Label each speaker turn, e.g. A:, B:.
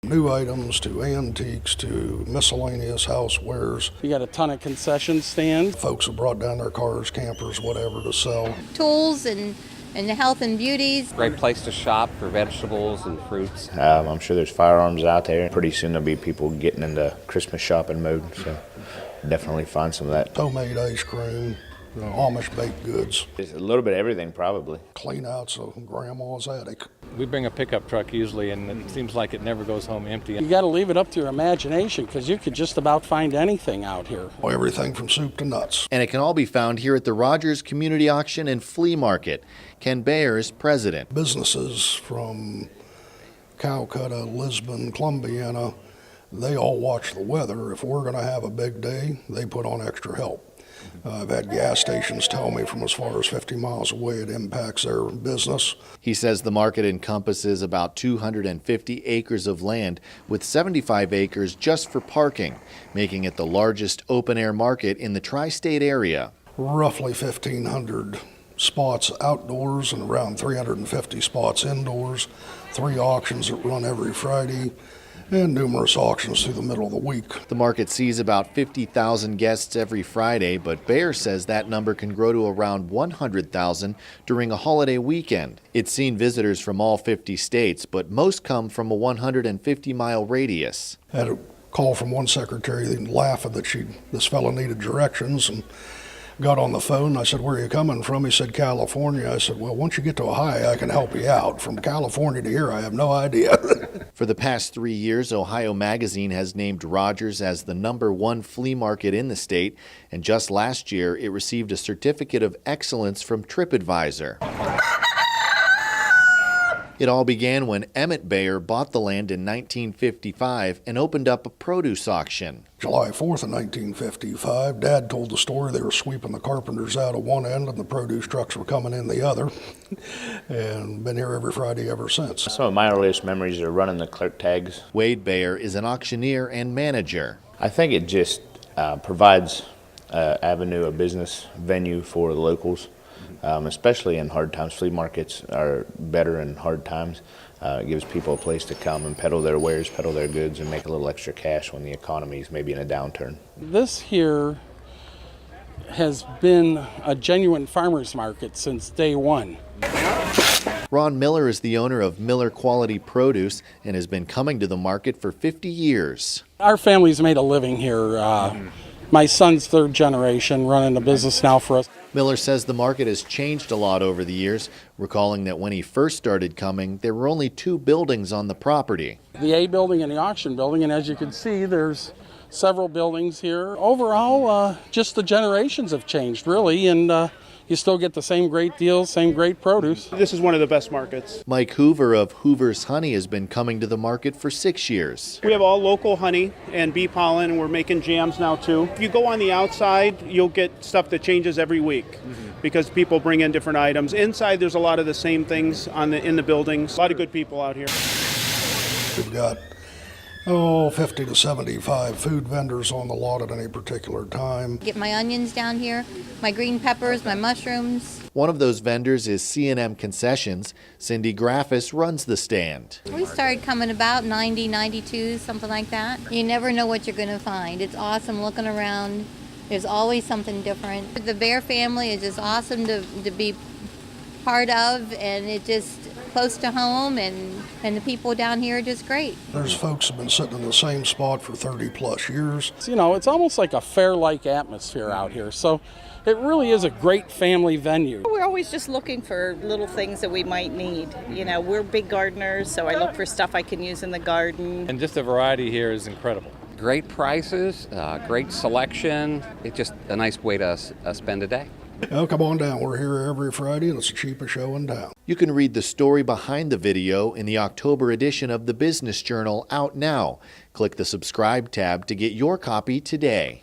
A: New items to antiques to miscellaneous housewares.
B: You got a ton of concession stands.
A: Folks have brought down their cars, campers, whatever to sell.
C: Tools and the health and beauties.
D: Great place to shop for vegetables and fruits.
E: I'm sure there's firearms out there. Pretty soon there'll be people getting into Christmas shopping mode, so definitely find some of that.
A: Homemade ice cream, Amish baked goods.
E: It's a little bit of everything, probably.
A: Clean outs of grandma's attic.
F: We bring a pickup truck usually, and it seems like it never goes home empty.
B: You got to leave it up to your imagination because you could just about find anything out here.
A: Everything from soup to nuts.
G: And it can all be found here at the Rogers Community Auction and Flea Market. Ken Bayer is president.
A: Businesses from Calcutta, Lisbon, Columbiana, they all watch the weather. If we're going to have a big day, they put on extra help. I've had gas stations tell me from as far as 50 miles away it impacts their business.
G: He says the market encompasses about 250 acres of land with 75 acres just for parking, making it the largest open-air market in the tri-state area.
A: Roughly 1,500 spots outdoors and around 350 spots indoors, 3 auctions that run every Friday, and numerous auctions through the middle of the week.
G: The market sees about 50,000 guests every Friday, but Bayer says that number can grow to around 100,000 during a holiday weekend. It's seen visitors from all 50 states, but most come from a 150-mile radius.
A: I had a call from one secretary laughing that this fellow needed directions, and got on the phone. I said, "Where are you coming from?" He said, "California." I said, "Well, once you get to Ohio, I can help you out. From California to here, I have no idea."
G: For the past 3 years, Ohio Magazine has named Rogers as the #1 flea market in the state, and just last year, it received a certificate of excellence from TripAdvisor. It all began when Emmett Bayer bought the land in 1955 and opened up a produce auction.
A: July 4th of 1955, Dad told the story. They were sweeping the carpenters out of one end and the produce trucks were coming in the other, and been here every Friday ever since.
E: Some of my earliest memories are running the clerk tags.
G: Wade Bayer is an auctioneer and manager.
E: I think it just provides an avenue, a business venue for the locals. Especially in hard times. Flea markets are better in hard times. It gives people a place to come and peddle their wares, peddle their goods, and make a little extra cash when the economy is maybe in a downturn.
B: This here has been a genuine farmer's market since day one.
G: Ron Miller is the owner of Miller Quality Produce and has been coming to the market for 50 years.
B: Our family's made a living here. My son's 3rd generation running the business now for us.
G: Miller says the market has changed a lot over the years, recalling that when he first started coming, there were only 2 buildings on the property.
B: The A building and the auction building, and as you can see, there's several buildings here. Overall, just the generations have changed, really, and you still get the same great deals, same great produce.
H: This is one of the best markets.
G: Mike Hoover of Hoover's Honey has been coming to the market for 6 years.
H: We have all local honey and bee pollen, and we're making jams now too. If you go on the outside, you'll get stuff that changes every week because people bring in different items. Inside, there's a lot of the same things in the buildings. A lot of good people out here.
A: We've got 50 to 75 food vendors on the lot at any particular time.
C: Get my onions down here, my green peppers, my mushrooms.
G: One of those vendors is C&M Concessions. Cindy Graffis runs the stand.
C: We started coming about 90, 92, something like that. You never know what you're going to find. It's awesome looking around. There's always something different. The Bayer family is just awesome to be part of, and it just close to home, and the people down here are just great.
A: There's folks who've been sitting in the same spot for 30 plus years.
B: You know, it's almost like a fair-like atmosphere out here, so it really is a great family venue.
I: We're always just looking for little things that we might need. You know, we're big gardeners, so I look for stuff I can use in the garden.
F: And just the variety here is incredible.
D: Great prices, great selection. It's just a nice way to spend a day.
A: Well, come on down. We're here every Friday, and it's the cheapest show in town.
G: You can read the story behind the video in the October edition of the Business Journal, out now. Click the subscribe tab to get your copy today.